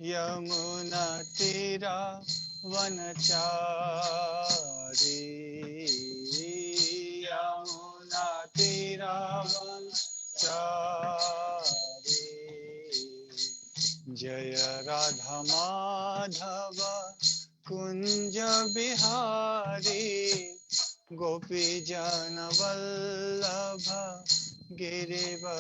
यमुना तीरा वनचारी यमुना तीरा वनचारी जय राधा माधव कुंज बिहारी गोपी जन वल्लभ गिरिवरधारी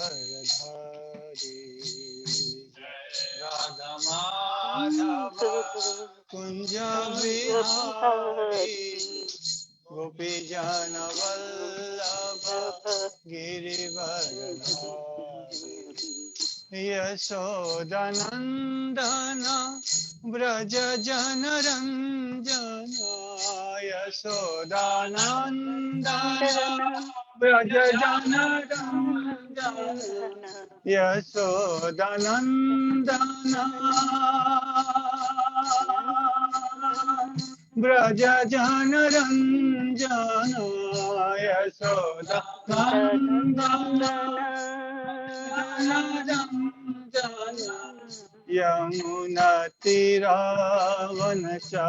राधा माधव कुंज बिहारी गोपी जन वल्लभ गिरिवरधारी यशोदानंदन ब्रज जन रंजन यशोदानंदन ब्रज जन रंजन यशोदानंदन ब्रज जन रंजन यशोदानंदन यमुना तीरा वनचारी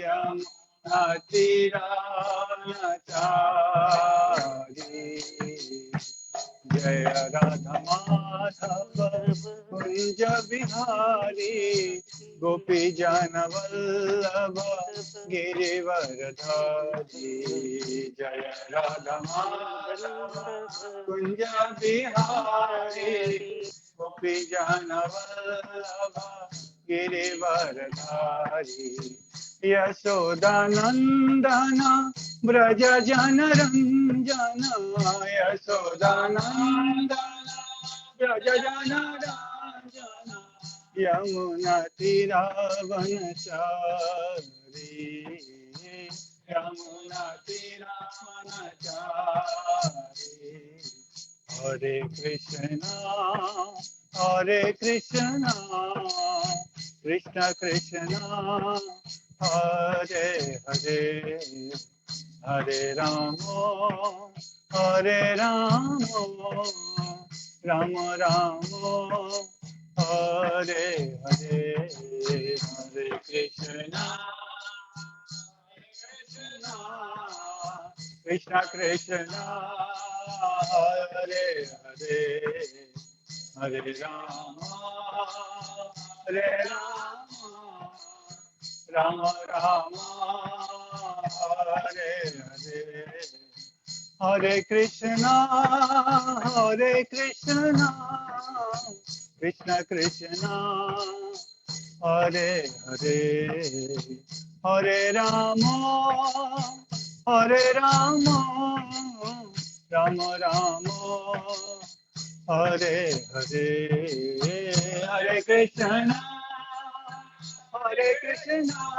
यमुना तीरा वनचारी जय राधा माधव कुंज बिहारी गोपी जन वल्लभ गिरिवरधारी जय राधा माधव कुंज बिहारी गोपी जन वल्लभ गिरिवरधारी यशोदानंदन ब्रज जन रंजन यशोदानंदन ब्रज जन रंजन यमुना तीरा वनचारी यमुना तीरा वनचारी हरे कृष्णा कृष्ण कृष्ण हरे हरे हरे राम राम राम हरे हरे हरे कृष्णा कृष्ण कृष्ण हरे हरे हरे राम राम राम हरे हरे हरे कृष्णा कृष्ण कृष्ण हरे हरे हरे राम राम राम हरे हरे हरे कृष्णा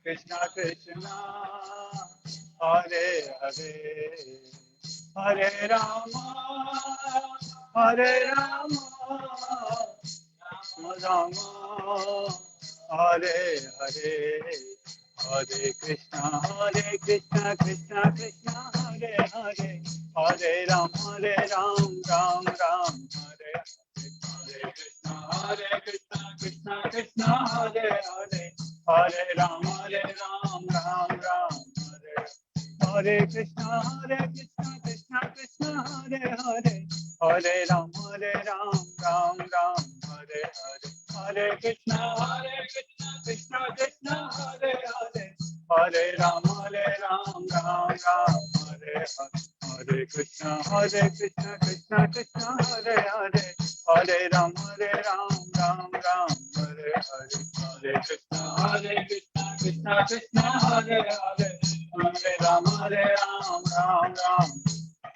कृष्ण कृष्ण हरे हरे हरे राम राम राम हरे हरे हरे कृष्ण कृष्ण कृष्ण हरे हरे हरे राम राम राम हरे हरे कृष्ण कृष्ण कृष्ण हरे हरे हरे राम राम राम हरे हरे कृष्ण कृष्ण कृष्ण हरे हरे हरे राम राम राम हरे हरे हरे कृष्ण कृष्ण कृष्ण हरे हरे हरे राम राम राम हरे हरे हरे कृष्ण कृष्ण कृष्ण हरे हरे हरे राम राम राम हरे हरे हरे कृष्ण कृष्ण कृष्ण हरे हरे हरे राम राम राम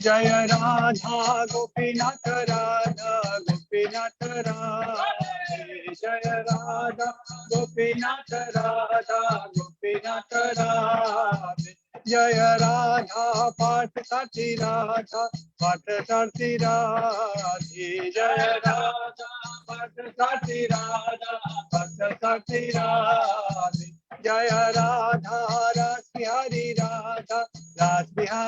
जय राधा गोपीनाथ राधा गोपीनाथ राधे जय राधा गोपीनाथ राधा गोपीनाथ राधे जय राधा पाठ करती राधा पाठ करती राधे जय राधा पाठ करती राधा पाठ करती राधे जय राधा रस हरि राधा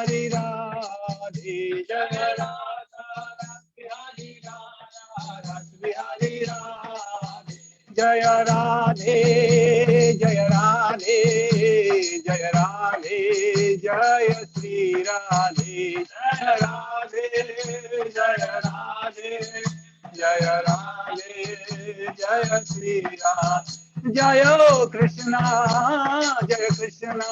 बिहारी राधे जय राधा रस बिहारी राधा रस बिहारी राधे जय राधे जय राधे जय राधे जय श्री राधे जय राधे जय राधे जय राधे जय श्री राधे जय कृष्णा जय कृष्णा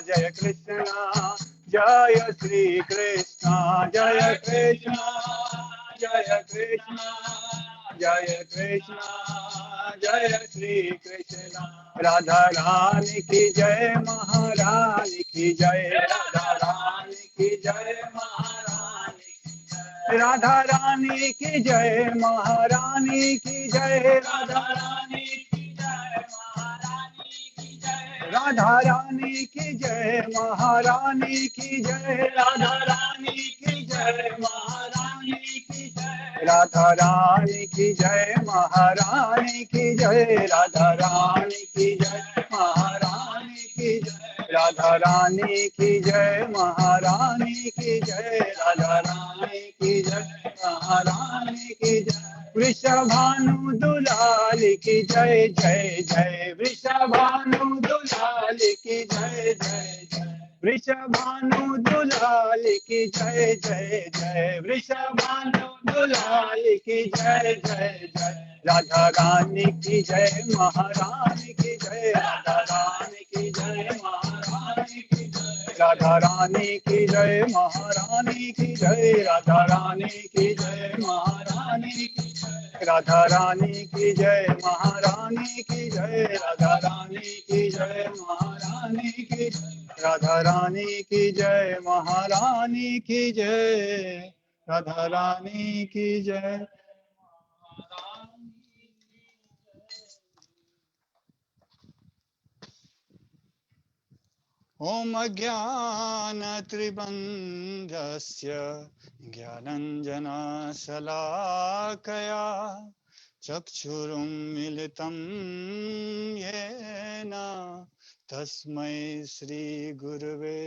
जय कृष्णा जय श्री कृष्णा जय कृष्णा जय कृष्णा जय कृष्णा जय श्री कृष्णा राधा रानी की जय महारानी की जय राधा रानी की जय महारानी राधा रानी की जय महारानी की जय राधा रानी की जय महारानी की जय राधा रानी की जय महारानी की जय राधा रानी की जय महारानी की जय राधा रानी की जय महारानी की जय राधा रानी की जय महारानी की जय राधा रानी की जय महारानी की जय राधा रानी की जय महारानी की जय वृषभानु दुलाल की जय जय जय वृषभानु दुलाल की जय जय जय वृषभानु दुलाल की जय जय जय वृषभानु दुलाल की जय जय जय राधा रानी की जय महारानी की जय राधा रानी की जय महारानी की जय राधा रानी की जय महारानी की जय राधा रानी की जय महारानी की राधा रानी की जय महारानी की जय राधा रानी की जय महारानी की राधा रानी की जय महारानी की जय राधा रानी की जय ओम अज्ञानत्रिबन्धस्य ज्ञानञ्जनशलाकया चक्षुरुन्मीलितं येन तस्मै श्रीगुरवे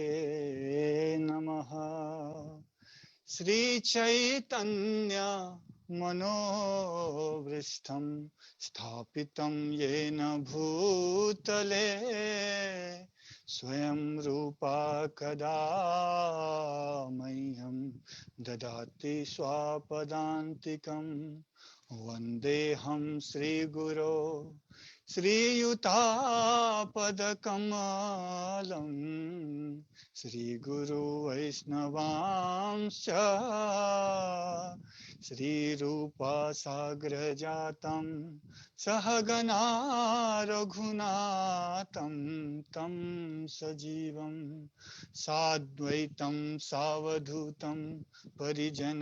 नमः श्रीचैतन्य मनोभीष्टं स्थापितं येन भूतले स्वयं रूपा कदा मह्यं ददाति स्वापदान्तिकं वन्देऽहं श्रीगुरो श्रीयुतापदकमलं श्रीगुरु वैष्णवांश्च श्रीरूपा साग्रजातं सहगना रघुनाथं तं सजीवं साद्वैतं सावधूतं परिजनासहितं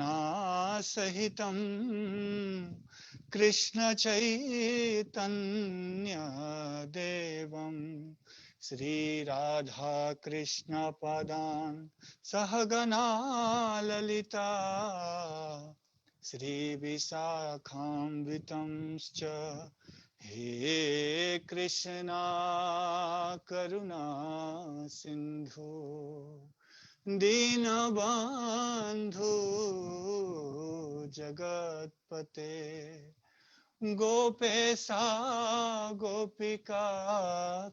कृष्ण चैतन्य देवं श्री राधा कृष्ण पदान् सहगना ललिता श्री विशाखान्वितंश्च हे कृष्णा करुणा सिन्धु दीनबन्धु जगत्पते गोपेशा गोपिका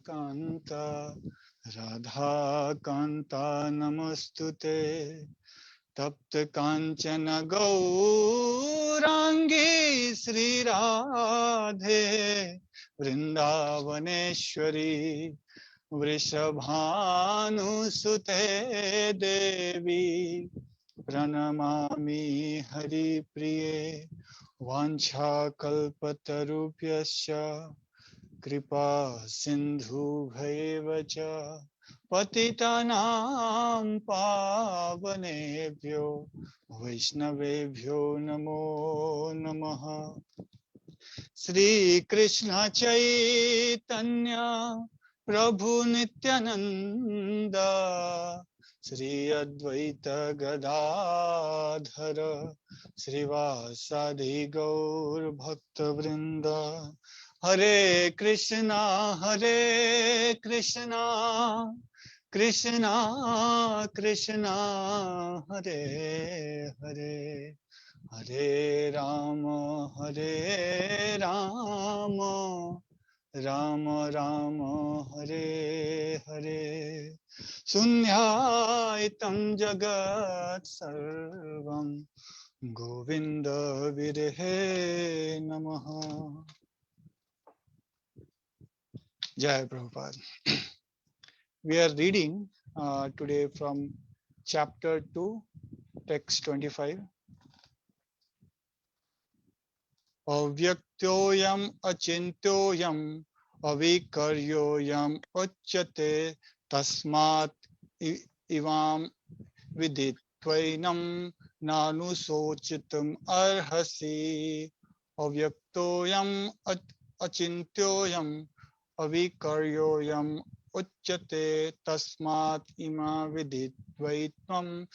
कान्त राधा कान्ता नमस्तुते तप्त कांचन गौरांगी श्रीराधे वृंदावनेश्वरी वृषभानुसुते देवी प्रणमामि हरिप्रिये वाञ्छाकल्पतरुभ्यश्च कृपा सिन्धुभैव च पतितानां पावनेभ्यो वैष्णवेभ्यो नमो नमः श्री कृष्ण चैतन्य प्रभु नित्यानंद श्री अद्वैत गदाधर श्रीवासादि गौर भक्तवृंद हरे Krishna Krishna Krishna Hare Hare Hare Rama Hare Rama Rama Rama Hare Hare Sunyaitam Jagat Sarvam Govinda Videhe Namaha. Jai Prabhupada. We are reading today from chapter 2, text 25. Avyaktoyam achintyoyam avikaryoyam uchyate tasmat ivam viditvainam nanusochitam arhasi. Avyaktoyam achintyoyam avikaryoyam uchyate tasmat ima viditvaitvam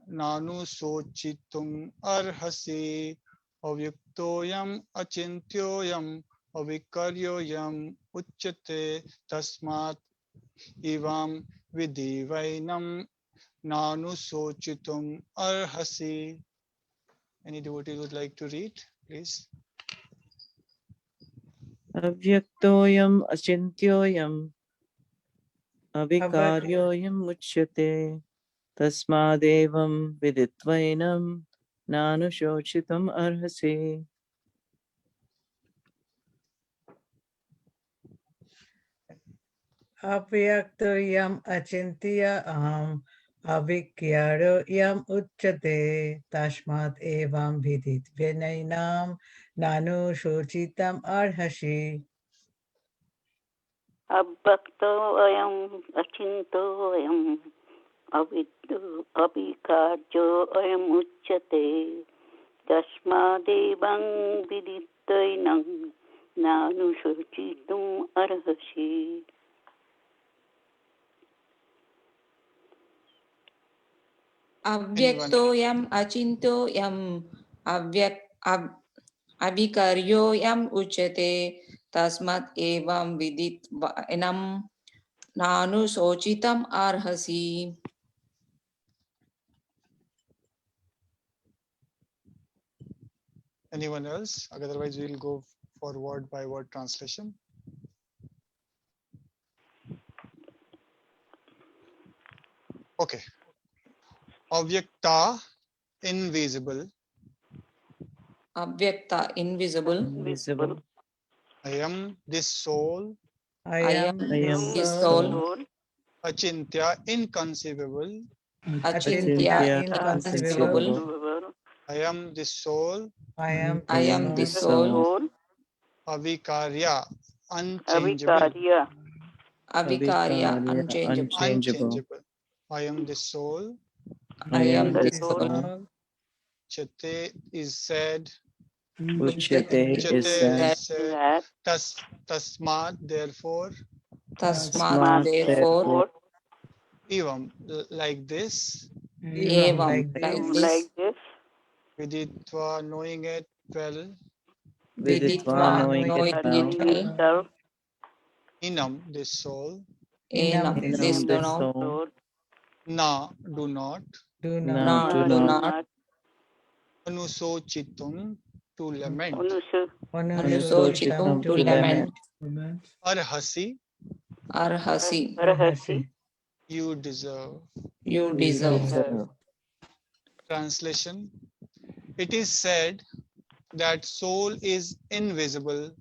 nanusochitum arhasi. Avyaktoyam achintyoyam avikaryoyam uchyate tasmat ivam vidivainam nanusochitum arhasi. Any devotee would like to read, please? Avyaktoyam achintyoyam avikaryoyam uchyate tasmadevam viditvainam nanushochitam arhasi. Avyaktoyam achintya avikyaro uchyate tashmat evam vidit vinainam nanu shochitam arhashi. Abhaktoyam achintoyam aviddu abhikaryo ayam uchyate tasmadevam viditvainam nanusochitum arhasi. Avyaktoyam achintoyam avikaryoyam uchate tasmat evam viditvainam nanu sochitam arhasi. Anyone else? Otherwise, we'll go for word by word translation. Okay. Avyakta, invisible. Avyakta, invisible. Invisible. I am this soul. I am this soul. Achintya, inconceivable. Achintya, inconceivable. inconceivable. I am this soul. I am this soul. Avikarya, unchangeable. Avikarya, unchangeable. Unchangeable. I am this soul. I am this soul. Chate is said. Uchyate is said. Tasmat, therefore. Tasmat, therefore. Evam, like this. Evam, like this. Viditva, knowing it well. Viditva, knowing it well. Inam, this soul. Enam, this soul. Na, do not. Do No, not. do not. Anusochitum, to lament. Anusochitum, to lament. Arhasi, Arhasi, you deserve. you deserve. Translation. It is said that soul is invisible,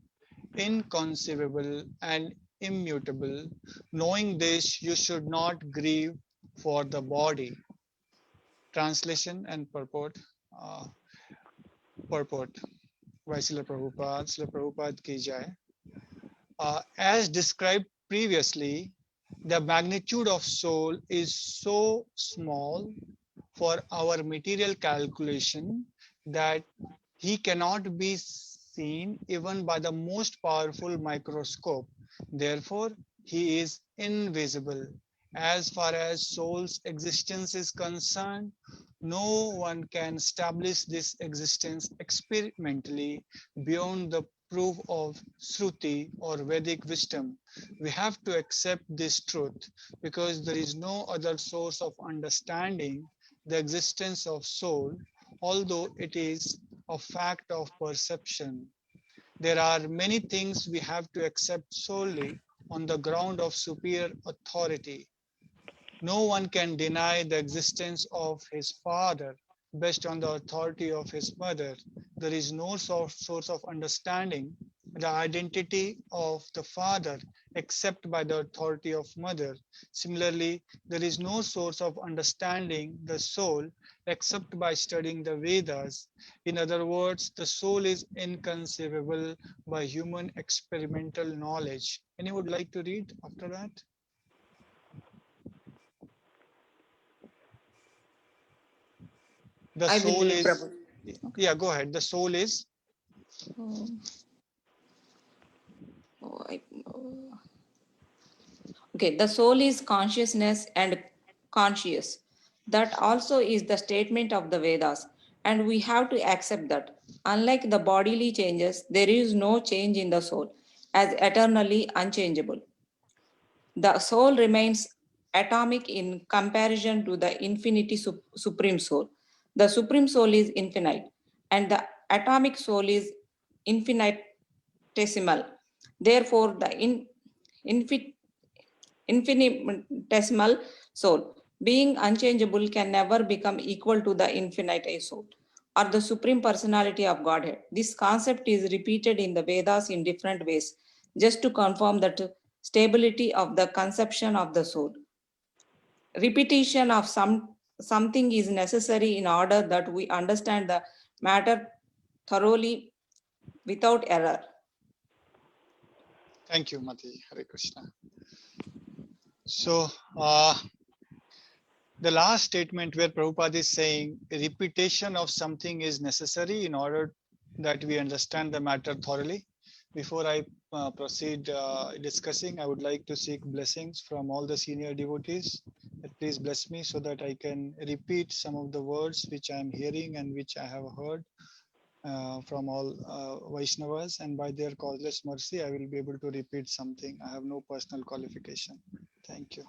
inconceivable, and immutable. Knowing this, you should not grieve for the body. Translation and purport. Purport. By Srila Prabhupada. Srila Prabhupada ki jai. As described previously, the magnitude of soul is so small for our material calculation that he cannot be seen even by the most powerful microscope. Therefore, he is invisible. As far as soul's existence is concerned, no one can establish this existence experimentally beyond the proof of Shruti or Vedic wisdom. We have to accept this truth because there is no other source of understanding the existence of soul, although it is a fact of perception. There are many things we have to accept solely on the ground of superior authority. No one can deny the existence of his father based on the authority of his mother. There is no source of understanding the identity of the father except by the authority of mother. Similarly, there is no source of understanding the soul except by studying the Vedas. In other words, the soul is inconceivable by human experimental knowledge. Anyone would like to read after that? The I will soul read, is, Prabhu. yeah, go ahead. The soul is, Okay, the soul is consciousness and conscious. That also is the statement of the Vedas, and we have to accept that. Unlike the bodily changes, there is no change in the soul, as eternally unchangeable. The soul remains atomic in comparison to the infinity supreme soul. The supreme soul is infinite, and the atomic soul is infinitesimal. Therefore, the infinitesimal soul, being unchangeable, can never become equal to the infinite soul or the supreme personality of Godhead. This concept is repeated in the Vedas in different ways, just to confirm that stability of the conception of the soul. Repetition of something is necessary in order that we understand the matter thoroughly without error. thank you, Mati. Hare Krishna. So, the last statement where Prabhupada is saying repetition of something is necessary in order that we understand the matter thoroughly. Before I proceed discussing, I would like to seek blessings from all the senior devotees. Please bless me so that I can repeat some of the words which I am hearing and which I have heard from all Vaishnavas, and by their causeless mercy, I will be able to repeat something. I have no personal qualification. Thank you.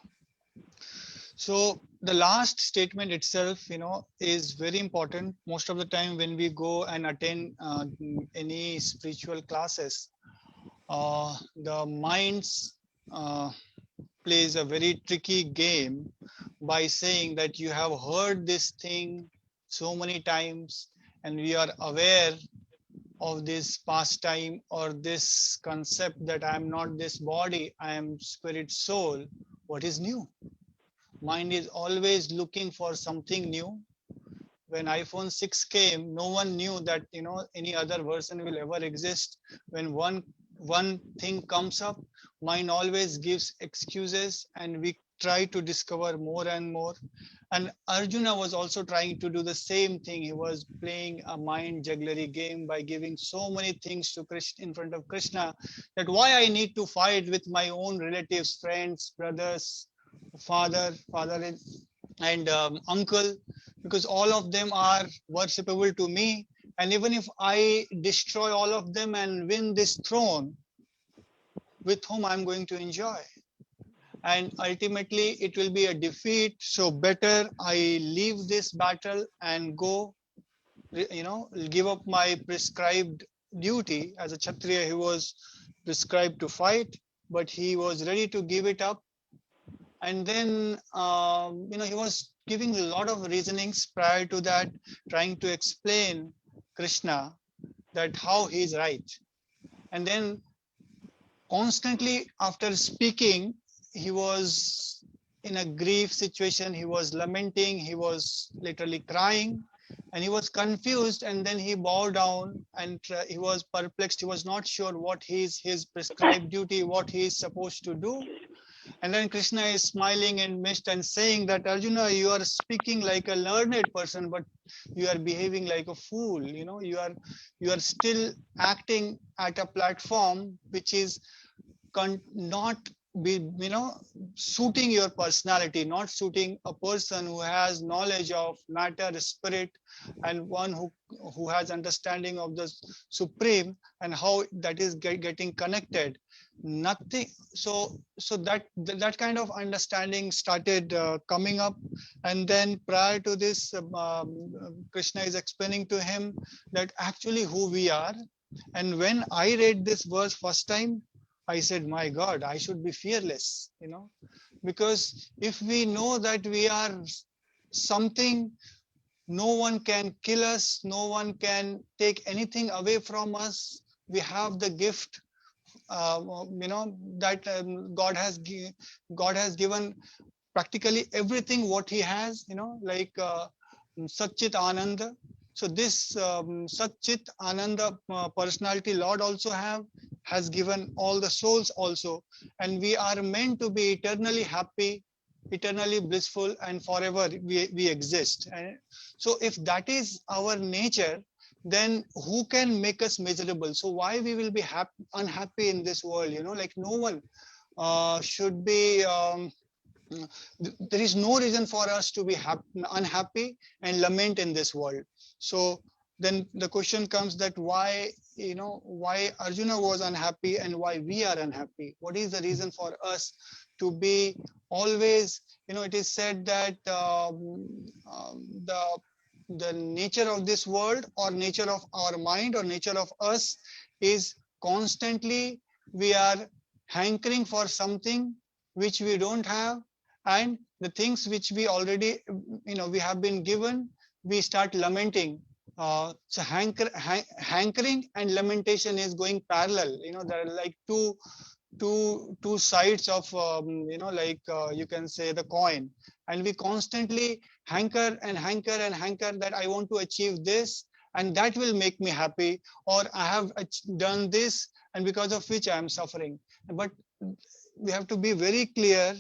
So the last statement itself, is very important. Most of the time when we go and attend any spiritual classes, the minds plays a very tricky game by saying that you have heard this thing so many times and we are aware of this pastime or this concept that I am not this body, I am spirit soul. What is new? Mind is always looking for something new. When iPhone 6 came, no one knew that any other version will ever exist. When one thing comes up, mind always gives excuses and we try to discover more and more. And Arjuna was also trying to do the same thing. He was playing a mind jugglery game by giving so many things to Krishna in front of Krishna, that why I need to fight with my own relatives, friends, brothers, father and uncle, because all of them are worshipable to me. And even if I destroy all of them and win this throne, with whom I'm going to enjoy? And ultimately it will be a defeat. So better I leave this battle and go, give up my prescribed duty. As a Kshatriya, he was prescribed to fight, but he was ready to give it up. And then, he was giving a lot of reasonings prior to that, trying to explain Krishna that how he's right. And then constantly after speaking, he was in a grief situation. He was lamenting. He was literally crying and he was confused. And then he bowed down and he was perplexed. He was not sure what his prescribed duty, what he is supposed to do. And then Krishna is smiling in midst and saying that, Arjuna, you are speaking like a learned person, but you are behaving like a fool. You are still acting at a platform which is not be, suiting your personality, not suiting a person who has knowledge of matter, spirit, and one who has understanding of the supreme and how that is getting connected. Nothing. So that kind of understanding started coming up, and then prior to this, Krishna is explaining to him that actually who we are. And when I read this verse first time, I said, my God, I should be fearless, because if we know that we are something, no one can kill us, no one can take anything away from us. We have the gift, that God has given practically everything what he has, like Satchit Ananda. So this Satchit Ananda personality Lord also has given all the souls also, and we are meant to be eternally happy, eternally blissful, and forever we exist. And so if that is our nature, then who can make us miserable? So why we will be unhappy in this world? Like no one should be. There is no reason for us to be unhappy and lament in this world. So then the question comes that why Arjuna was unhappy and why we are unhappy. What is the reason for us to be always, it is said that the nature of this world, or nature of our mind, or nature of us is constantly we are hankering for something which we don't have, and the things which we already we have been given, we start lamenting. So hankering and lamentation is going parallel. There are like two sides of you can say the coin, and we constantly hanker and hanker and hanker that I want to achieve this, and that will make me happy, or I have done this and because of which I am suffering. But we have to be very clear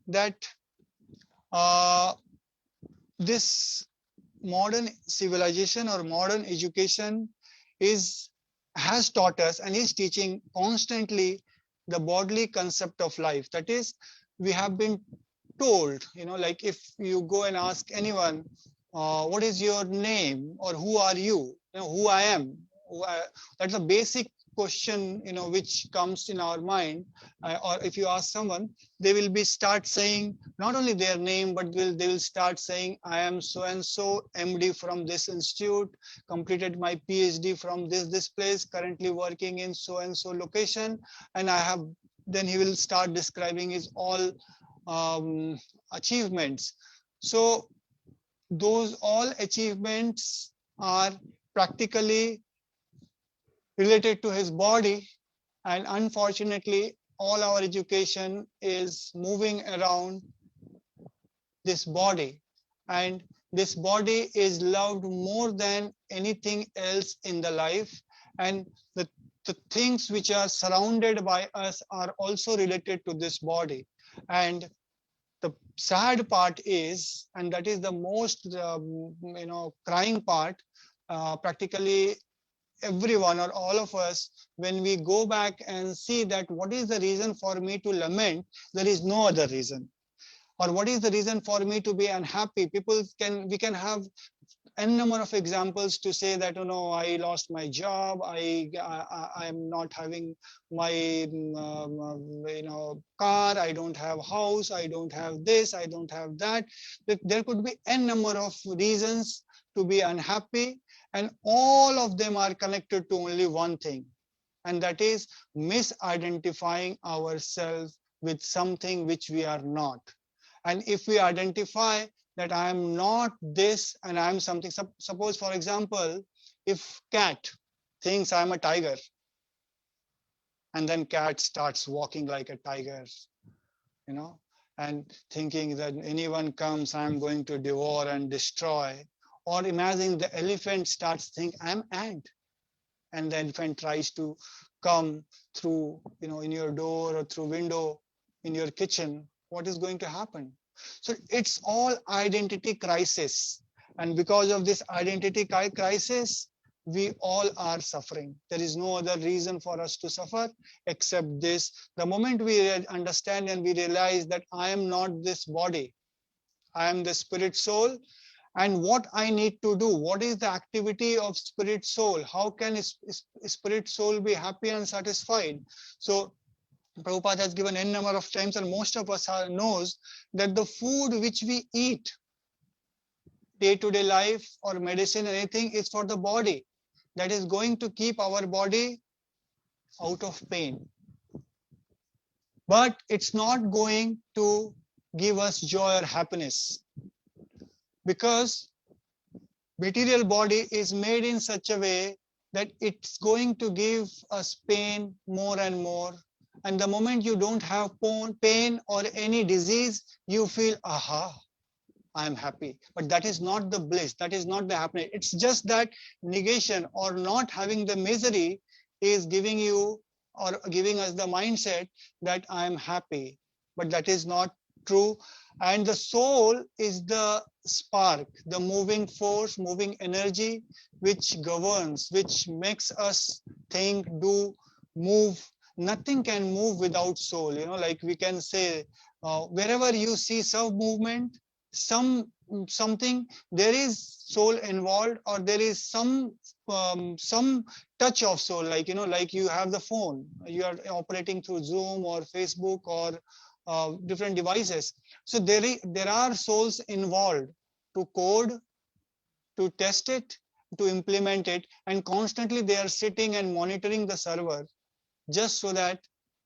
that this modern civilization or modern education has taught us and is teaching constantly the bodily concept of life. That is, we have been told, like if you go and ask anyone, what is your name, or who are you, who I am. That's a basic question, which comes in our mind. Or if you ask someone, they will be start saying not only their name, but they will start saying, I am so and so, MD from this institute, completed my PhD from this place, currently working in so and so location, and I have. Then he will start describing his all achievements. So those all achievements are practically related to his body, and unfortunately all our education is moving around this body, and this body is loved more than anything else in the life, and the things which are surrounded by us are also related to this body. And the sad part is, and that is the most crying part, practically everyone or all of us, when we go back and see that what is the reason for me to lament, there is no other reason. Or what is the reason for me to be unhappy? We can have n number of examples to say that, I lost my job, I am not having my car, I don't have house, I don't have this, I don't have that. There could be n number of reasons to be unhappy, and all of them are connected to only one thing, and that is misidentifying ourselves with something which we are not. And if we identify that I am not this and I am something, suppose for example, if cat thinks I am a tiger, and then cat starts walking like a tiger, and thinking that anyone comes, I'm going to devour and destroy. Or imagine the elephant starts thinking, I'm ant, and the elephant tries to come through, in your door or through window in your kitchen. What is going to happen? So it's all identity crisis. And because of this identity crisis, we all are suffering. There is no other reason for us to suffer except this. The moment we understand and we realize that I am not this body, I am the spirit soul, and what I need to do, what is the activity of spirit soul, how can spirit soul be happy and satisfied? So Prabhupada has given n number of times, and most of us knows that the food which we eat day-to-day life or medicine, anything, is for the body. That is going to keep our body out of pain. But it's not going to give us joy or happiness, because material body is made in such a way that it's going to give us pain more and more. And the moment you don't have pain or any disease, you feel, aha, I'm happy. But that is not the bliss. That is not the happiness. It's just that negation or not having the misery is giving you or giving us the mindset that I'm happy. But that is not true. And the soul is the spark, the moving force, moving energy, which governs, which makes us think, do, move. Nothing can move without soul. Like we can say, wherever you see some movement, something, there is soul involved, or there is some touch of soul. Like you have the phone, you are operating through Zoom or Facebook or different devices. So there are souls involved to code, to test it, to implement it, and constantly they are sitting and monitoring the server just so that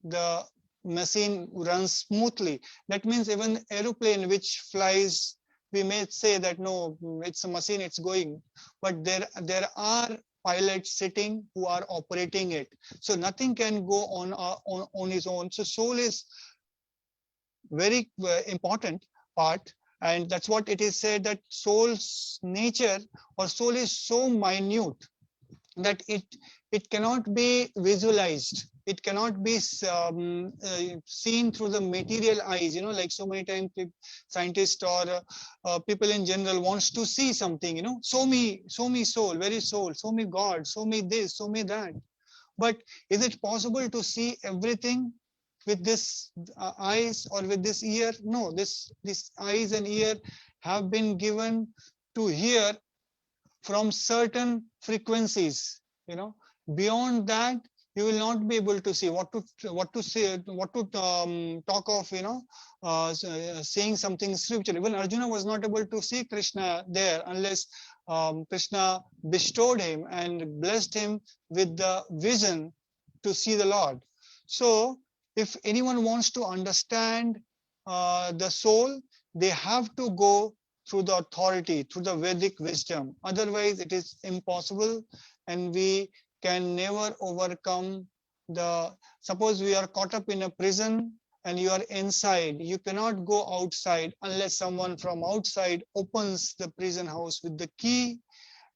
the machine runs smoothly. That means even aeroplane which flies, we may say that no, it's a machine, it's going, but there are pilots sitting who are operating it. So nothing can go on its own. So soul is very important part, and that's what it is said, that soul's nature or soul is so minute that it cannot be visualized. It cannot be seen through the material eyes. Like so many times scientists or people in general wants to see something. Show me soul, very soul. Show me God. Show me this. Show me that. But is it possible to see everything with this eyes or with this ear? No. This eyes and ear have been given to hear from certain frequencies. Beyond that you will not be able to see what to say, what to talk of saying something scripture. Even Arjuna was not able to see Krishna there unless Krishna bestowed him and blessed him with the vision to see the Lord. So if anyone wants to understand the soul, they have to go through the authority, through the Vedic wisdom. Otherwise, it is impossible, and we can never overcome suppose we are caught up in a prison and you are inside. You cannot go outside unless someone from outside opens the prison house with the key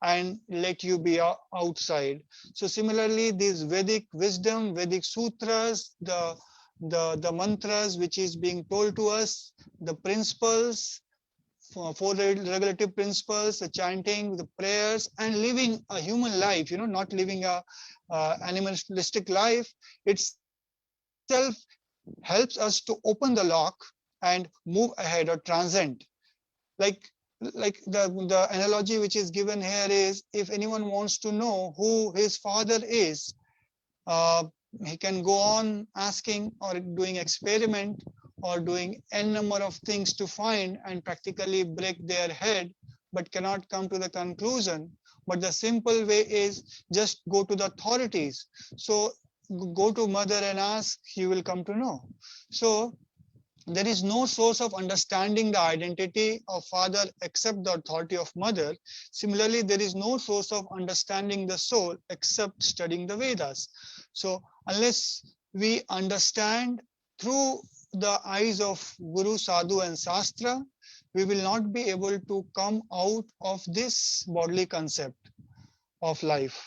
and let you be outside. So similarly, this Vedic wisdom, Vedic sutras, the mantras which is being told to us, the principles, four regulative principles, the chanting, the prayers, and living a human life, not living a animalistic life, itself helps us to open the lock and move ahead or transcend. Like the analogy which is given here is, if anyone wants to know who his father is, he can go on asking or doing experiment or doing n number of things to find and practically break their head, but cannot come to the conclusion. But the simple way is just go to the authorities. So go to mother and ask, you will come to know. So there is no source of understanding the identity of father except the authority of mother. Similarly, there is no source of understanding the soul except studying the Vedas. So unless we understand through the eyes of Guru, Sadhu and Shastra, we will not be able to come out of this bodily concept of life.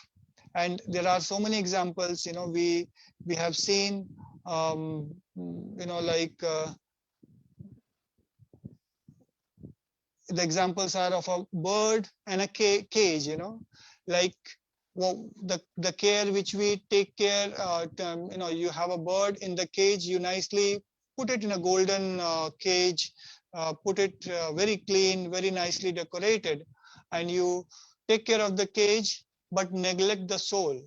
And there are so many examples, we have seen, like the examples are of a bird and a cage, like well, the care which we take care, you have a bird in the cage, you nicely put it in a golden cage, put it very clean, very nicely decorated, and you take care of the cage but neglect the soul.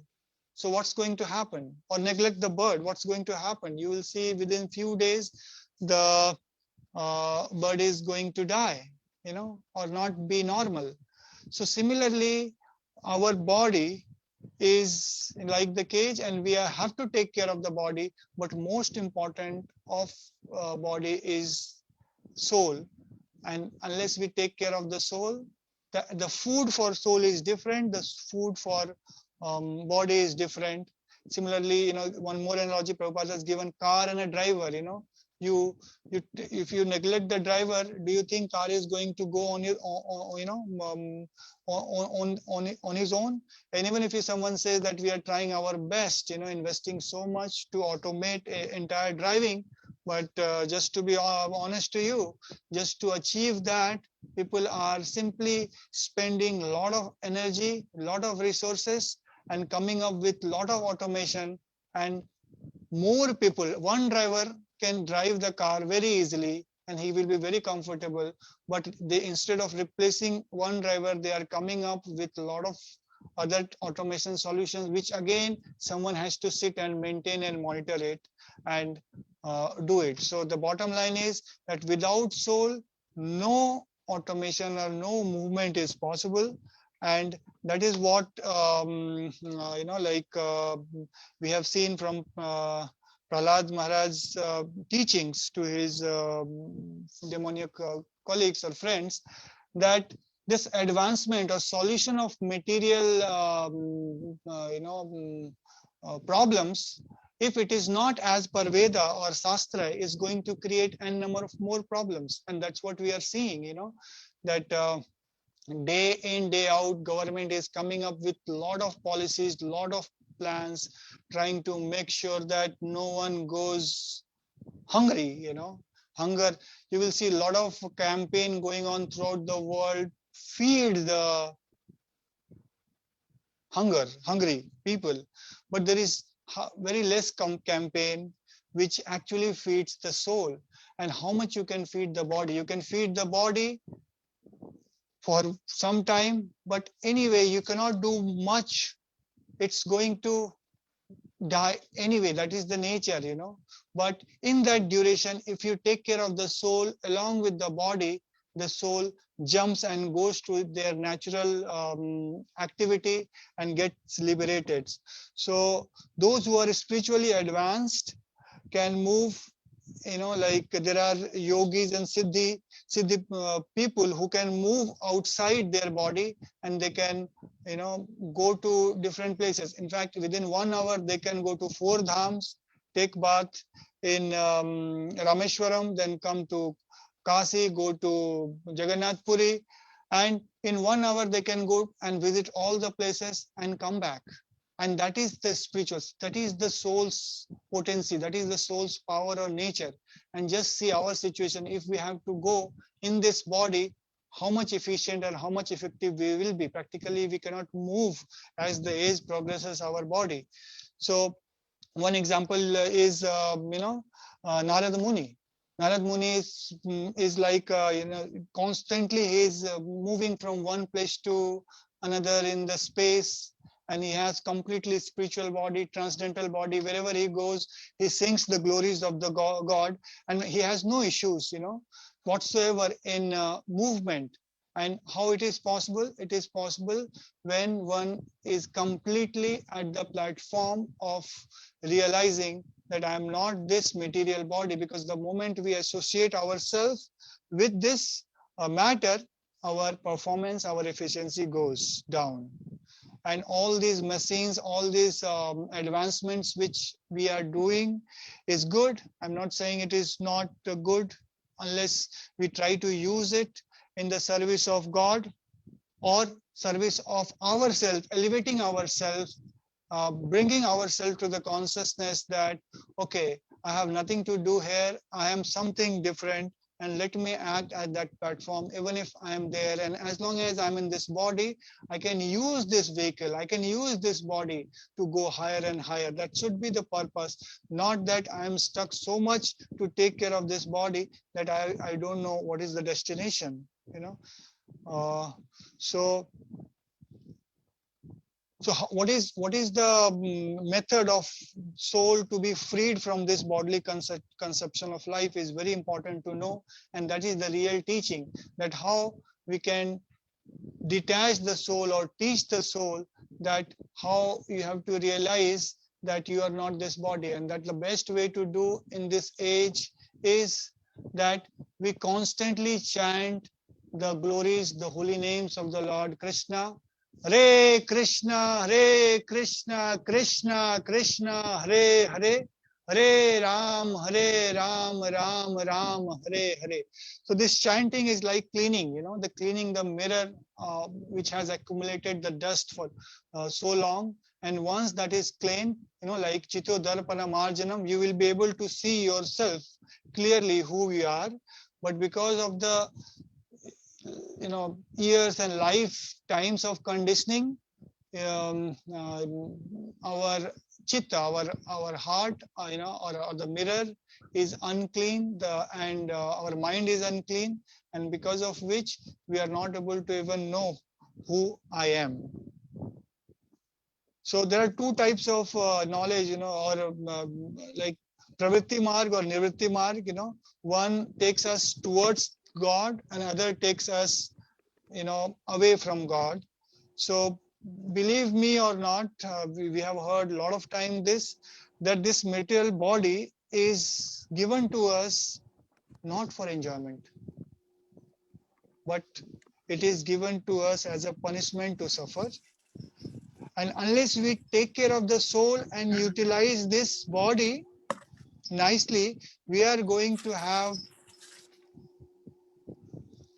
So what's going to happen? Or neglect the bird, what's going to happen? You will see within few days the bird is going to die, or not be normal. So similarly, our body is like the cage, and we have to take care of the body, but most important of body is soul. And unless we take care of the soul, the food for soul is different, the food for body is different. Similarly, one more analogy Prabhupada has given: car and a driver. You, if you neglect the driver, do you think car is going to go on your on his own? And even if someone says that we are trying our best, investing so much to automate entire driving, but just to be honest to you, just to achieve that, people are simply spending a lot of energy, a lot of resources, and coming up with a lot of automation. And more people, one driver can drive the car very easily and he will be very comfortable, but they, instead of replacing one driver, they are coming up with a lot of other automation solutions, which again someone has to sit and maintain and monitor it and do it. So the bottom line is that without soul, no automation or no movement is possible. And that is what we have seen from Prahlad Maharaj's teachings to his demoniac colleagues or friends, that this advancement or solution of material problems, if it is not as per Veda or Shastra, is going to create a number of more problems. And that's what we are seeing, that day in, day out, government is coming up with a lot of policies, a lot of plans, trying to make sure that no one goes hungry, hunger. You will see a lot of campaign going on throughout the world, feed the hungry people. But there is very less campaign which actually feeds the soul. And how much you can feed the body? You can feed the body for some time, but anyway, you cannot do much. It's going to die anyway. That is the nature, But in that duration, if you take care of the soul along with the body, the soul jumps and goes to their natural activity and gets liberated. So those who are spiritually advanced can move, like there are yogis and siddhi people who can move outside their body, and they can go to different places. In fact, within 1 hour they can go to 4 dhams, take bath in Rameshwaram, then come to Kasi, go to Jagannath Puri, and in 1 hour they can go and visit all the places and come back. And that is the spiritual, that is the soul's potency, that is the soul's power or nature. And just see our situation. If we have to go in this body, how much efficient and how much effective we will be. Practically, we cannot move as the age progresses our body. So one example is, Narada Muni. Narada Muni is like, constantly he is moving from one place to another in the space. And he has completely spiritual body, transcendental body. Wherever he goes, he sings the glories of the God, and he has no issues, whatsoever in movement. And how it is possible? It is possible when one is completely at the platform of realizing that I am not this material body, because the moment we associate ourselves with this matter, our performance, our efficiency goes down. And all these machines, all these advancements which we are doing is good. I'm not saying it is not good, unless we try to use it in the service of God or service of ourselves, elevating ourselves, bringing ourselves to the consciousness that, okay, I have nothing to do here. I am something different. and let me act at that platform even if I am there, and as long as I'm in this body, I can use this vehicle, I can use this body to go higher and higher. That should be the purpose, not that I am stuck so much to take care of this body that I don't know what is the destination, you know. So what is the method of soul to be freed from this bodily conception of life is very important to know, and that is the real teaching, that how we can detach the soul or teach the soul that how you have to realize that you are not this body, and that the best way to do in this age is that we constantly chant the glories, the holy names of the Lord Krishna. Hare Krishna, Hare Krishna, Krishna Krishna, Hare Hare, Hare Ram, Ram Ram, Hare Hare. So this chanting is like cleaning, you know, the cleaning the mirror which has accumulated the dust for so long. And once that is clean, you know, like Chito Darpana Marjanam, you will be able to see yourself clearly who you are. But because of the years and lifetimes of conditioning, our chitta, our heart, or the mirror is unclean, and our mind is unclean, and because of which we are not able to even know who I am. So there are two types of knowledge, or like pravritti marg or nivritti marg. One takes us towards God, and other takes us, away from God. So believe me or not, we have heard a lot of time that this material body is given to us not for enjoyment, but it is given to us as a punishment to suffer. And unless we take care of the soul and utilize this body nicely, we are going to have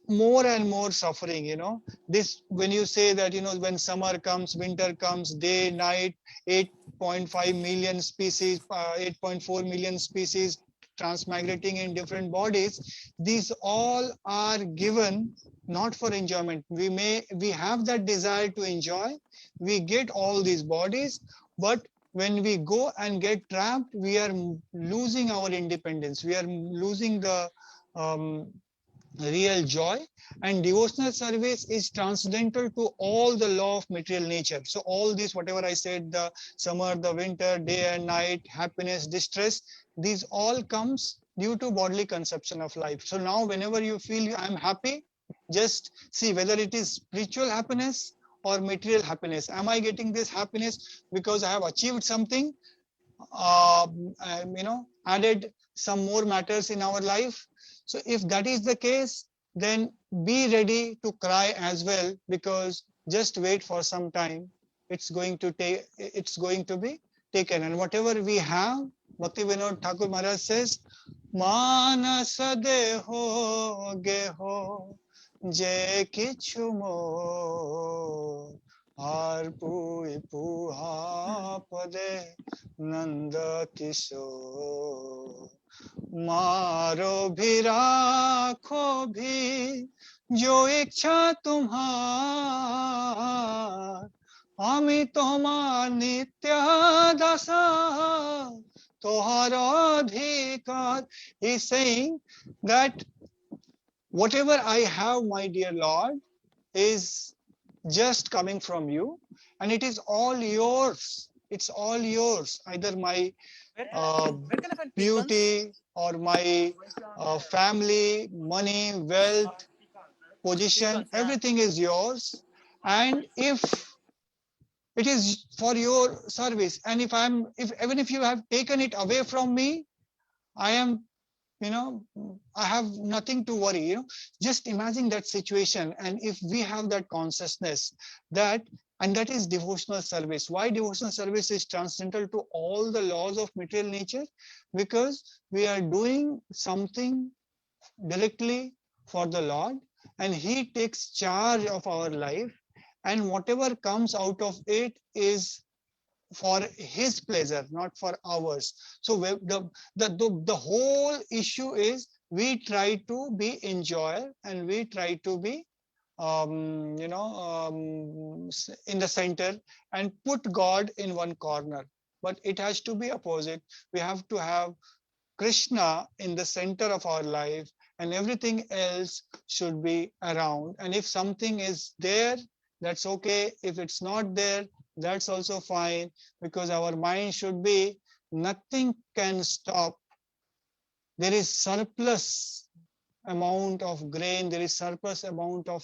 more and more suffering. This, when you say that, when summer comes, winter comes, day, night, 8.5 million species, 8.4 million species transmigrating in different bodies, these all are given not for enjoyment. We have that desire to enjoy, we get all these bodies, but when we go and get trapped, we are losing our independence, we are losing the real joy. And devotional service is transcendental to all the law of material nature. So all this, whatever I said, the summer, the winter, day and night, happiness, distress, these all comes due to bodily conception of life. So now whenever you feel I'm happy, just see whether it is spiritual happiness or material happiness. Am I getting this happiness because I have achieved something, added some more matters in our life? So if that is the case, then be ready to cry as well, because just wait for some time. It's going to be taken. And whatever we have, Bhakti Vinod Thakur Maharaj says, Manasa deho geho je kichu mo har pui puha pade nanda kisho. मारो भी राखो भी जो इच्छा तुम्हार আমি তোমার নিত্য দাসা তোহার অধিকার. He's saying that whatever I have, my dear Lord, is just coming from you, and it is all yours. It's all yours. Either my beauty or my family, money, wealth, position, everything is yours. And if it is for your service, and even if you have taken it away from me, I am, I have nothing to worry. Just imagine that situation. And if we have that consciousness, and that is devotional service. Why devotional service is transcendental to all the laws of material nature? Because we are doing something directly for the Lord, and He takes charge of our life, and whatever comes out of it is for His pleasure, not for ours. So the whole issue is we try to be enjoy and we try to be in the center and put God in one corner. But it has to be opposite. We have to have Krishna in the center of our life, and everything else should be around. And if something is there, that's okay. If it's not there, that's also fine, because our mind should be nothing can stop. There is surplus amount of grain, there is surplus amount of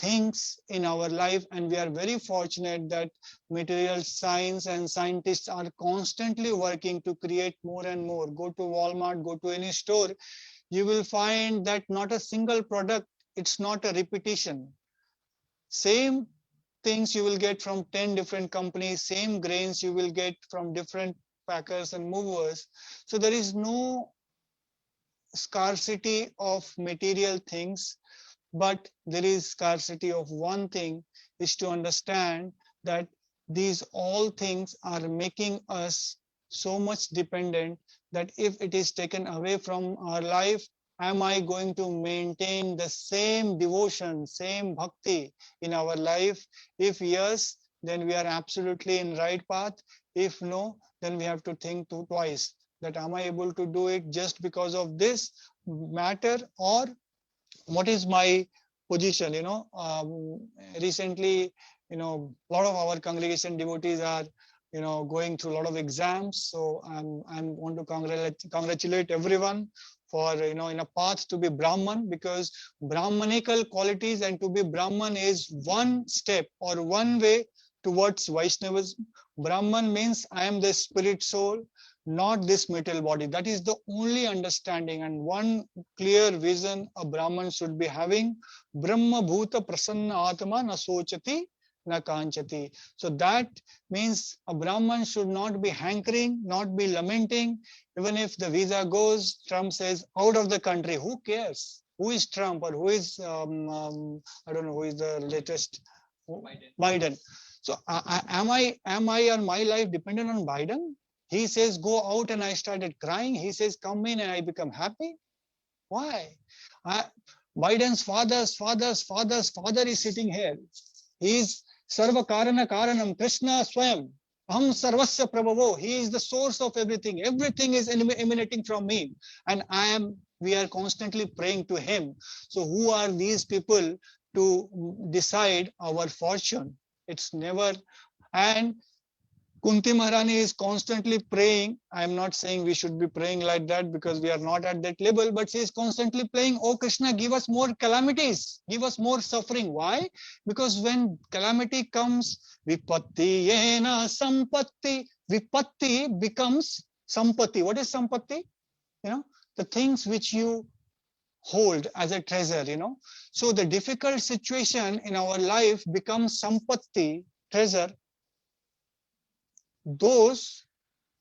things in our life, and we are very fortunate that material science and scientists are constantly working to create more and more. Go to Walmart, go to any store, you will find that not a single product, it's not a repetition. Same things you will get from 10 different companies, same grains you will get from different packers and movers. So there is no scarcity of material things, but there is scarcity of one thing, is to understand that these all things are making us so much dependent that if it is taken away from our life, am I going to maintain the same devotion, same bhakti in our life? If yes, then we are absolutely in right path. If no, then we have to think twice that am I able to do it just because of this matter, or what is my position? Recently, a lot of our congregation devotees are going through a lot of exams. So I want to congratulate everyone for in a path to be Brahman, because Brahmanical qualities and to be Brahman is one step or one way towards Vaishnavism. Brahman means I am the spirit soul, not this material body. That is the only understanding and one clear vision a Brahman should be having. Brahma bhuta prasanna atma na sochati na kanchati. So that means a Brahman should not be hankering, not be lamenting. Even if the visa goes, Trump says out of the country, who cares? Who is Trump, or who is, I don't know, who is the latest? Biden. So am I on my life dependent on Biden? He says, go out, and I started crying. He says, come in, and I become happy. Why? Biden's father's father is sitting here. He is Sarva Karana Karanam, Krishna Swayam. Aham Sarvasya Prabhavo. He is the source of everything. Everything is emanating from me. And we are constantly praying to him. So who are these people to decide our fortune? It's never. And Kunti Maharani is constantly praying. I'm not saying we should be praying like that, because we are not at that level, but she is constantly praying, oh Krishna, give us more calamities, give us more suffering. Why? Because when calamity comes, vipatti yena sampatti, vipatti becomes sampatti. What is sampatti? The things which you hold as a treasure, So the difficult situation in our life becomes sampatti, treasure. Those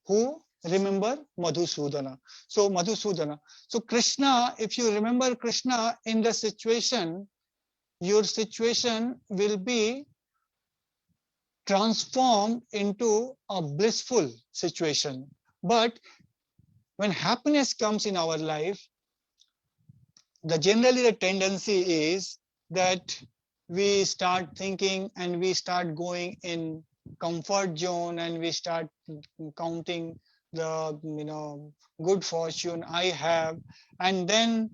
who remember Madhusudana. So Madhusudana. So Krishna, if you remember Krishna in the situation, your situation will be transformed into a blissful situation. But when happiness comes in our life, generally the tendency is that we start thinking and we start going in comfort zone, and we start counting the good fortune I have. And then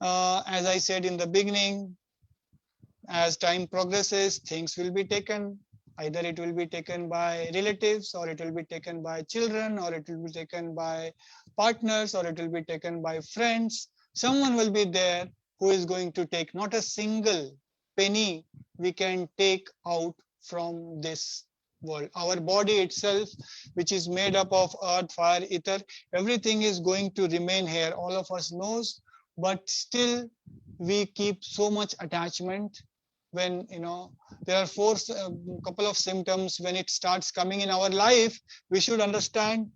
as I said in the beginning, as time progresses, things will be taken. Either it will be taken by relatives, or it will be taken by children, or it will be taken by partners, or it will be taken by friends. Someone will be there who is going to take. Not a single penny we can take out from this world. Our body itself, which is made up of earth, fire, ether, everything is going to remain here. All of us knows, but still we keep so much attachment. When there are couple of symptoms when it starts coming in our life, we should understand.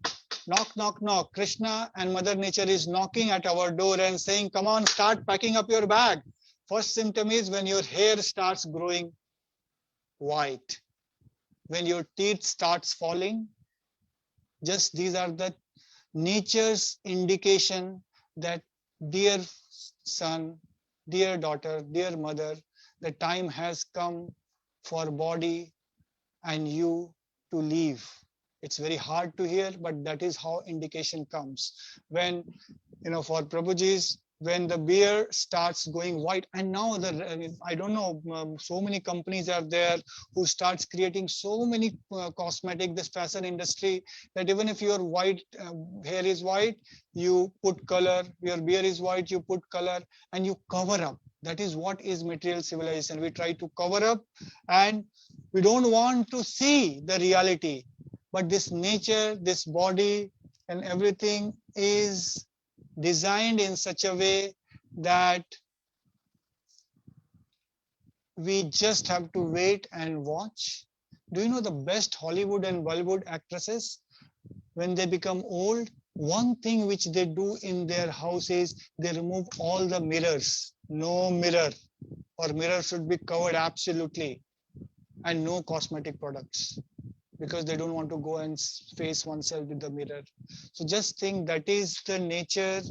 Knock, knock, knock. Krishna and Mother Nature is knocking at our door and saying, come on, start packing up your bag. First symptom is when your hair starts growing white, when your teeth starts falling. Just these are the nature's indication that dear son, dear daughter, dear mother, the time has come for body and you to leave. It's very hard to hear, but that is how indication comes. When, for Prabhuji's, when the beer starts going white, and now I don't know, so many companies are there who starts creating so many cosmetic, this fashion industry, that even if your white hair is white, you put color, your beer is white, you put color, and you cover up. That is what is material civilization. We try to cover up, and we don't want to see the reality. But this nature, this body, and everything is designed in such a way that we just have to wait and watch. Do you know the best Hollywood and Bollywood actresses, when they become old, one thing which they do in their house is they remove all the mirrors. No mirror, or mirror should be covered absolutely, and no cosmetic products, because they don't want to go and face oneself with the mirror. So just think that is the nature,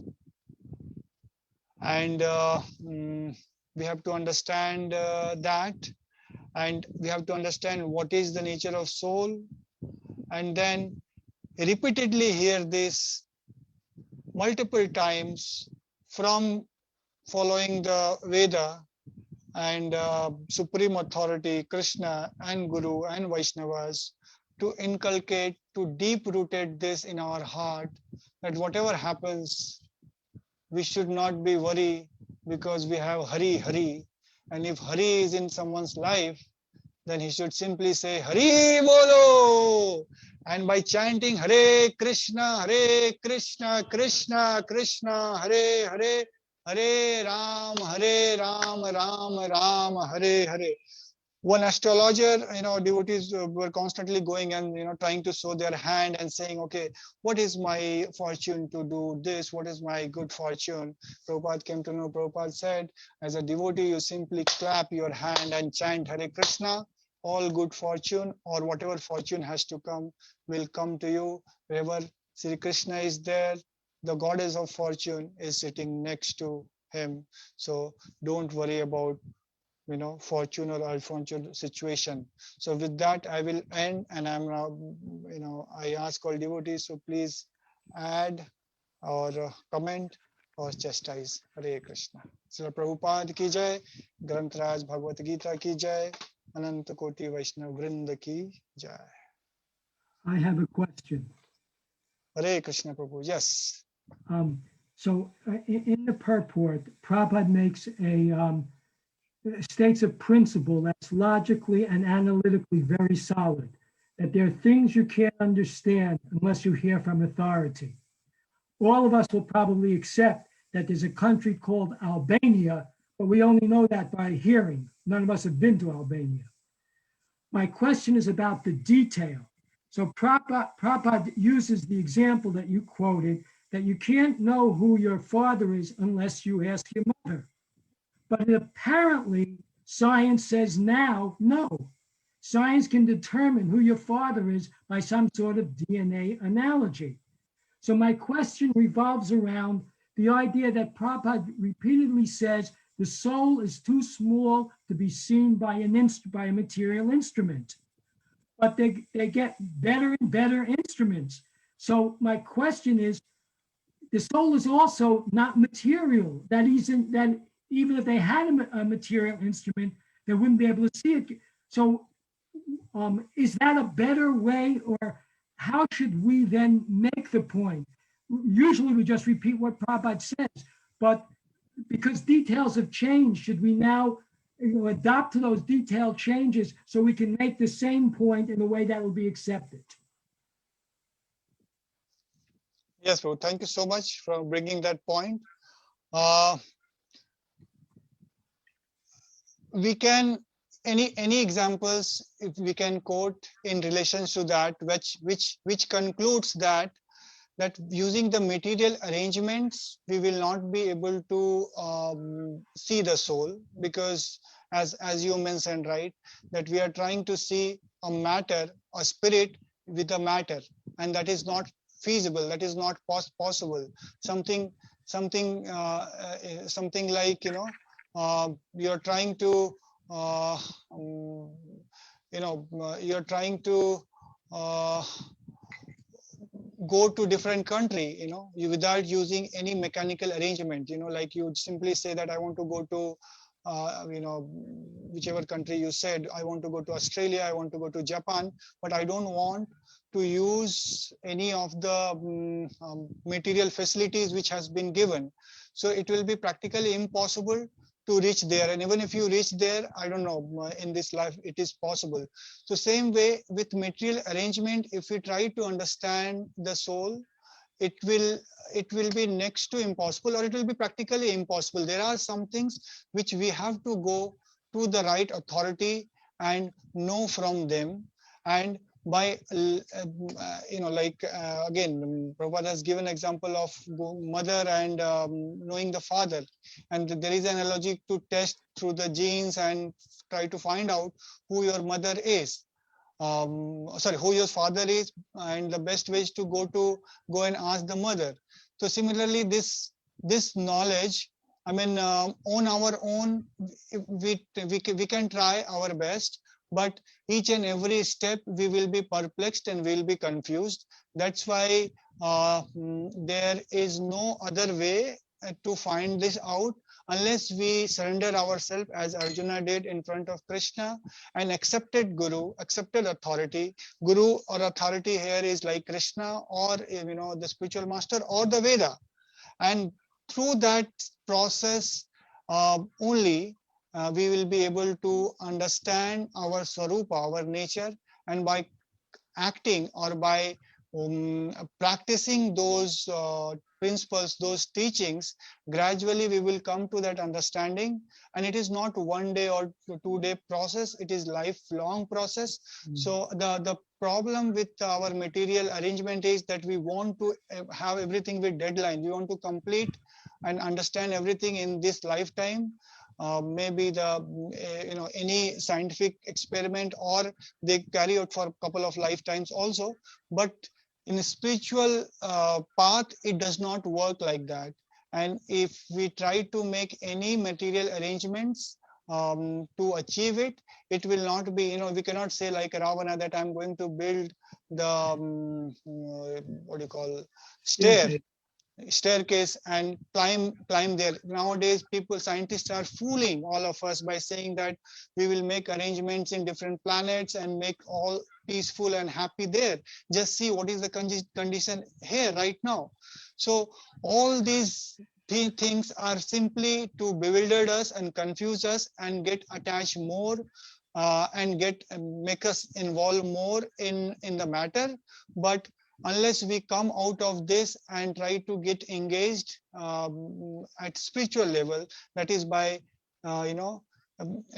and we have to understand that, and we have to understand what is the nature of soul, and then repeatedly hear this multiple times from following the Veda and supreme authority, Krishna and Guru and Vaishnavas, to inculcate, to deep rooted this in our heart, that whatever happens, we should not be worried, because we have Hari Hari. And if Hari is in someone's life, then he should simply say Hari Bolo. And by chanting Hare Krishna, Krishna Krishna, Hare Hare, Hare Ram, Ram Ram, Hare Hare. One astrologer, devotees were constantly going and, trying to show their hand and saying, okay, what is my fortune to do this? What is my good fortune? Prabhupada came to know, Prabhupada said, as a devotee, you simply clap your hand and chant Hare Krishna. All good fortune, or whatever fortune has to come, will come to you. Wherever Sri Krishna is there, the goddess of fortune is sitting next to him. So don't worry about fortune or unfortunate situation. So with that, I will end, and I'm now, I ask all devotees, so please add or comment or chastise. Hare Krishna. Srila Prabhupada ki jai, Granth Bhagavad Gita ki jai, Ananta Koti Vaishnav Vrinda ki jai. I have a question. Hare Krishna Prabhu. Yes. So in the purport, Prabhupada makes states a principle that's logically and analytically very solid, that there are things you can't understand unless you hear from authority. All of us will probably accept that there's a country called Albania, but we only know that by hearing. None of us have been to Albania. My question is about the detail. So Prabhupada uses the example that you quoted, that you can't know who your father is unless you ask your mother. But apparently, science says now, no. Science can determine who your father is by some sort of DNA analogy. So my question revolves around the idea that Prabhupada repeatedly says the soul is too small to be seen by a material instrument. But they get better and better instruments. So my question is, the soul is also not material. That even if they had a material instrument, they wouldn't be able to see it. So is that a better way, or how should we then make the point? Usually we just repeat what Prabhupada says, but because details have changed, should we now adopt to those detailed changes so we can make the same point in a way that will be accepted? Yes, Prabhu. Thank you so much for bringing that point. We can any examples if we can quote in relation to that, which concludes that using the material arrangements we will not be able to see the soul, because as you mentioned, right, that we are trying to see a matter, a spirit with a matter, and that is not feasible, that is not possible. Something something something like, you're trying to you're trying to go to different country, without using any mechanical arrangement, like you would simply say that I want to go to whichever country you said, I want to go to Australia, I want to go to Japan, but I don't want to use any of the material facilities which has been given. So it will be practically impossible to reach there. And even if you reach there, I don't know, in this life it is possible. So same way with material arrangement, if we try to understand the soul, it will be next to impossible, or it will be practically impossible. There are some things which we have to go to the right authority and know from them. And by again, Prabhupada has given example of mother and knowing the father, and there is an analogy to test through the genes and try to find out who your mother is, who your father is, and the best way is to go and ask the mother. So similarly, this knowledge, I mean, on our own, we can try our best, but each and every step we will be perplexed and we will be confused. That's why there is no other way to find this out unless we surrender ourselves, as Arjuna did in front of Krishna, and accepted Guru, accepted authority. Guru or authority here is like Krishna, or the spiritual master, or the Veda. And through that process only we will be able to understand our Swarupa, our nature, and by acting or by practicing those principles, those teachings, gradually we will come to that understanding. And it is not 1 day or 2 day process, it is lifelong process. So the problem with our material arrangement is that we want to have everything with deadline. We want to complete and understand everything in this lifetime. Maybe any scientific experiment, or they carry out for a couple of lifetimes also. But in a spiritual path, it does not work like that. And if we try to make any material arrangements to achieve it, it will not be, we cannot say like Ravana that I'm going to build the what do you call, staircase and climb there. Nowadays, scientists are fooling all of us by saying that we will make arrangements in different planets and make all peaceful and happy there. Just see what is the condition here right now. So all these things are simply to bewilder us and confuse us and get attached more and make us involve more in the matter. But unless we come out of this and try to get engaged at spiritual level, that is by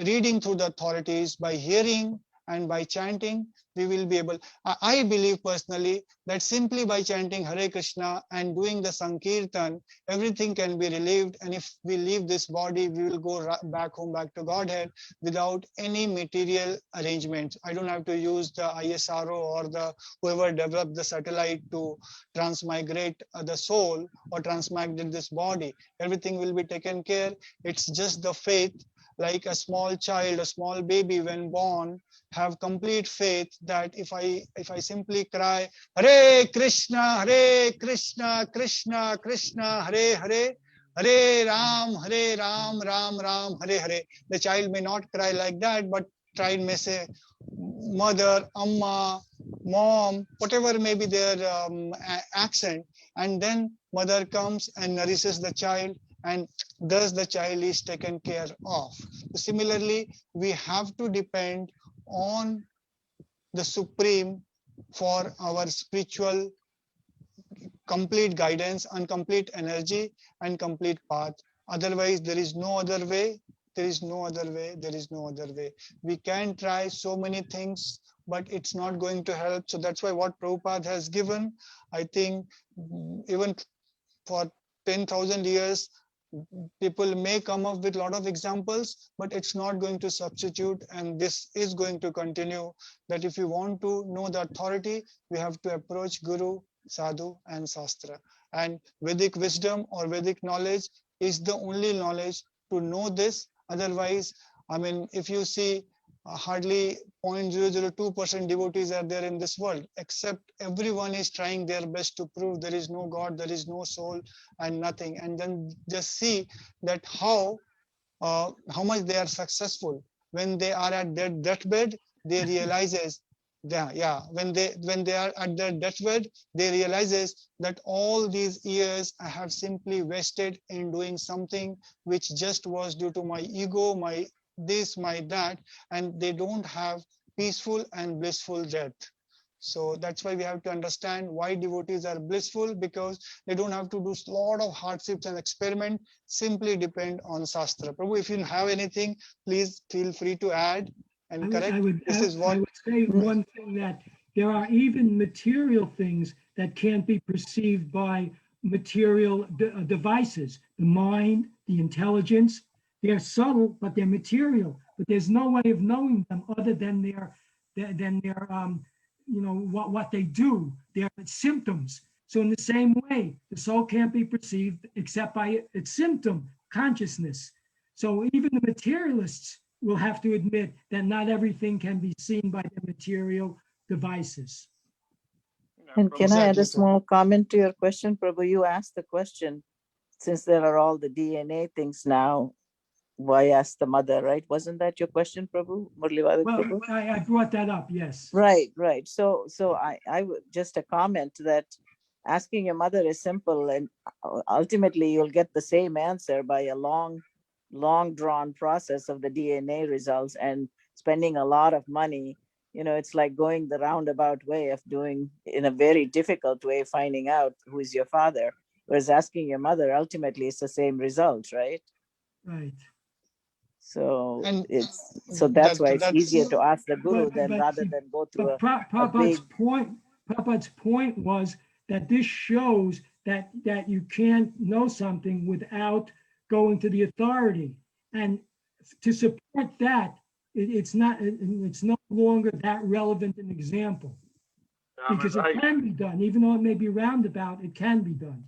reading through the authorities, by hearing and by chanting, we will be able. I believe personally that simply by chanting Hare Krishna and doing the Sankirtan, everything can be relieved. And if we leave this body, we will go back home, back to Godhead, without any material arrangements. I don't have to use the ISRO or the whoever developed the satellite to transmigrate the soul or transmigrate this body. Everything will be taken care. It's just the faith. Like a small child, a small baby when born, have complete faith that if I simply cry Hare Krishna, Krishna Krishna, Hare Hare, Hare Ram, Ram Ram, Hare Hare. The child may not cry like that, but child may say mother, amma, mom, whatever may be their accent, and then mother comes and nourishes the child, and thus the child is taken care of. Similarly, we have to depend on the Supreme for our spiritual complete guidance and complete energy and complete path. Otherwise, there is no other way. There is no other way. There is no other way. We can try so many things, but it's not going to help. So that's why what Prabhupada has given, I think, even for 10,000 years, people may come up with a lot of examples, but it's not going to substitute. And this is going to continue, that if you want to know the authority, we have to approach Guru sadhu, and shastra. And Vedic wisdom or Vedic knowledge is the only knowledge to know this. Otherwise, I mean, if you see, hardly 0.002% devotees are there in this world, except everyone is trying their best to prove there is no God, there is no soul, and nothing. And then just see that how much they are successful when they are at their deathbed. They realizes, when they are at their deathbed, they realizes that all these years I have simply wasted in doing something which just was due to my ego, my this, my that, and they don't have peaceful and blissful death. So that's why we have to understand why devotees are blissful, because they don't have to do a lot of hardships and experiment, simply depend on Shastra. Prabhu, if you have anything, please feel free to add and correct. This is what I would say one thing, that there are even material things that can't be perceived by material devices. The mind, the intelligence, they're subtle, but they're material. But there's no way of knowing them other than their what they do, their symptoms. So in the same way, the soul can't be perceived except by its symptom, consciousness. So even the materialists will have to admit that not everything can be seen by the material devices. And can I add a Exactly, small comment to your question, Prabhu? You asked the question, since there are all the DNA things now, why ask the mother, right? Wasn't that your question, Prabhu? Murliwadik Well, Prabhu? I brought that up, yes. Right. So I would just a comment that asking your mother is simple, and ultimately you'll get the same answer by a long drawn process of the DNA results and spending a lot of money. It's like going the roundabout way of doing in a very difficult way, finding out who is your father, whereas asking your mother, ultimately it's the same result, right? Right. So and that's why it's that's easier to ask the guru than rather see, than go through but a big. Prabhupada's point was that this shows that you can't know something without going to the authority, and to support that, it's no longer that relevant an example, because it can be done, even though it may be roundabout, it can be done.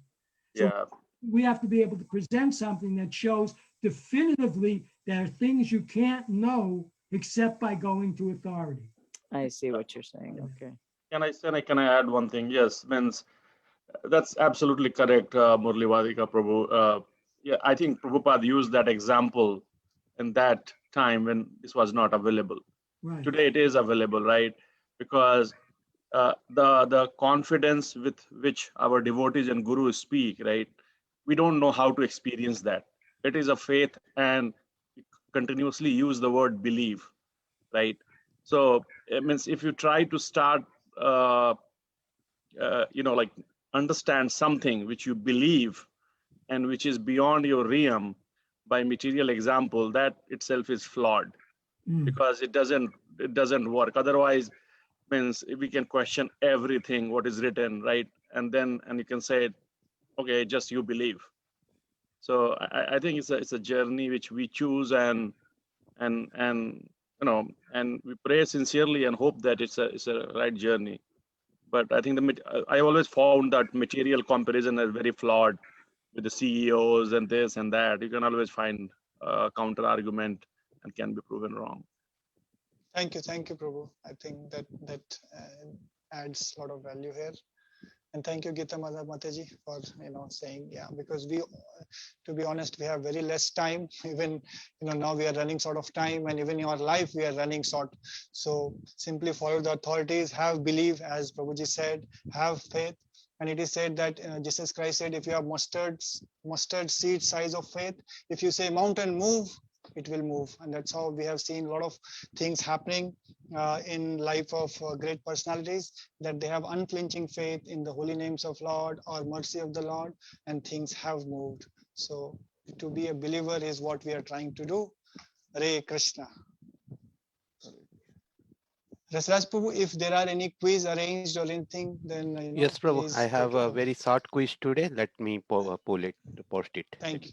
So we have to be able to present something that shows definitively there are things you can't know except by going to authority. I see what you're saying. Okay. Can I add one thing? Yes, means that's absolutely correct, Murli Vadika Prabhu. Yeah, I think Prabhupada used that example in that time when this was not available. Right. Today it is available, right? Because the confidence with which our devotees and gurus speak, right? We don't know how to experience that. It is a faith, and continuously use the word believe, right? So it means if you try to start, like understand something which you believe and which is beyond your realm by material example, that itself is flawed, because it doesn't work. Otherwise, means we can question everything what is written, right? And you can say, okay, just you believe. So I think it's a journey which we choose, and and we pray sincerely and hope that it's a right journey. But I think I always found that material comparison is very flawed with the CEOs and this and that. You can always find a counter argument and can be proven wrong. Thank you, Prabhu. I think that adds a lot of value here. And thank you, Gita Mataji, for saying, because to be honest, we have very less time. Even now we are running short of time, and even in our life we are running short. So simply follow the authorities, have belief, as Prabhuji said, have faith. And it is said that Jesus Christ said, if you have mustard seed size of faith, if you say mountain move, it will move. And that's how we have seen a lot of things happening in life of great personalities, that they have unflinching faith in the holy names of Lord or mercy of the Lord, and things have moved. So to be a believer is what we are trying to do. Hare Krishna. Rasraj Prabhu, if there are any quiz arranged or anything, then yes, Prabhu, please I have take it a on. very short quiz today. Let me post it. Thank you.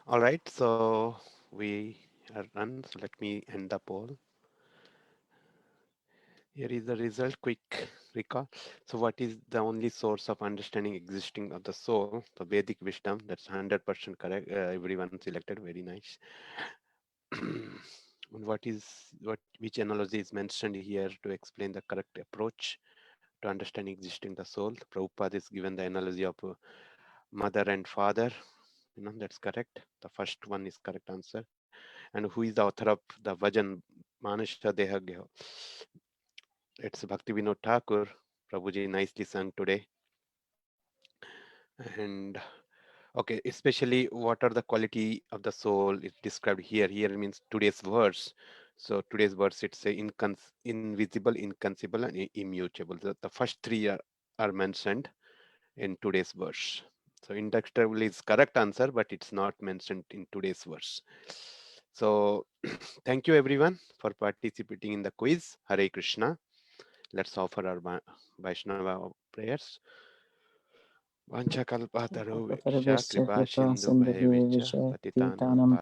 All right, so we are done. So let me end the poll. Here is the result, quick recall. So what is the only source of understanding existing of the soul? The Vedic wisdom, that's 100% correct. Everyone selected, very nice. Which analogy is mentioned here to explain the correct approach to understand existing the soul? Prabhupada is given the analogy of mother and father. That's correct. The first one is correct answer. And who is the author of the Vajan Manasha Deha? It's Bhakti Vinod Thakur. Prabhuji nicely sung today. And okay, especially what are the quality of the soul is described here. Here means today's verse. So today's verse, it's a invisible, inconceivable, and immutable. The first three are mentioned in today's verse. So indestructible is correct answer, but it's not mentioned in today's verse. So thank you everyone for participating in the quiz. Hare Krishna. Let's offer our Vaishnava prayers. Vancha kalpataruvesha kripa sindhu bhavecha patitanam